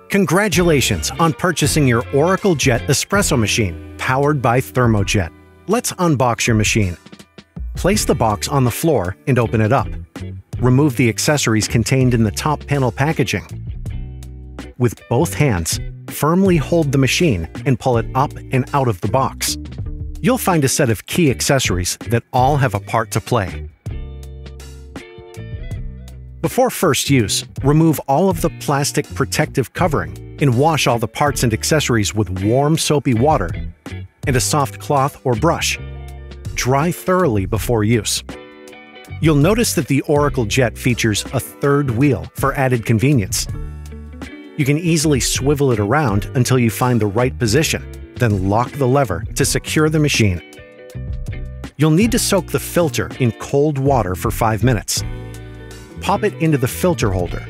Congratulations on purchasing your Oracle Jet espresso machine, powered by Thermojet. Let's unbox your machine. Place the box on the floor and open it up. Remove the accessories contained in the top panel packaging. With both hands, firmly hold the machine and pull it up and out of the box. You'll find a set of key accessories that all have a part to play. Before first use, remove all of the plastic protective covering and wash all the parts and accessories with warm soapy water and a soft cloth or brush. Dry thoroughly before use. You'll notice that the Oracle Jet features a third wheel for added convenience. You can easily swivel it around until you find the right position, then lock the lever to secure the machine. You'll need to soak the filter in cold water for 5 minutes. Pop it into the filter holder.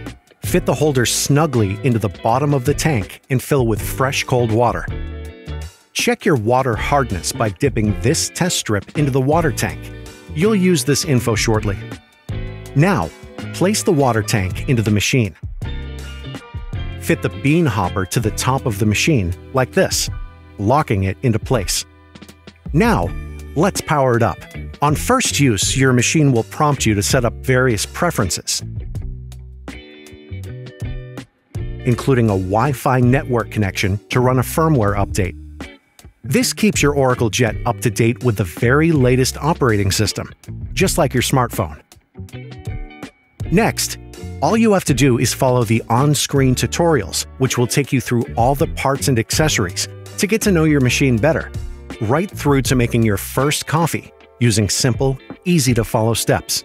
Fit the holder snugly into the bottom of the tank and fill with fresh cold water. Check your water hardness by dipping this test strip into the water tank. You'll use this info shortly. Now, place the water tank into the machine. Fit the bean hopper to the top of the machine like this, locking it into place. Now, let's power it up. On first use, your machine will prompt you to set up various preferences, including a Wi-Fi network connection to run a firmware update. This keeps your Oracle Jet up to date with the very latest operating system, just like your smartphone. Next, all you have to do is follow the on-screen tutorials, which will take you through all the parts and accessories to get to know your machine better, right through to making your first coffee using simple, easy-to-follow steps.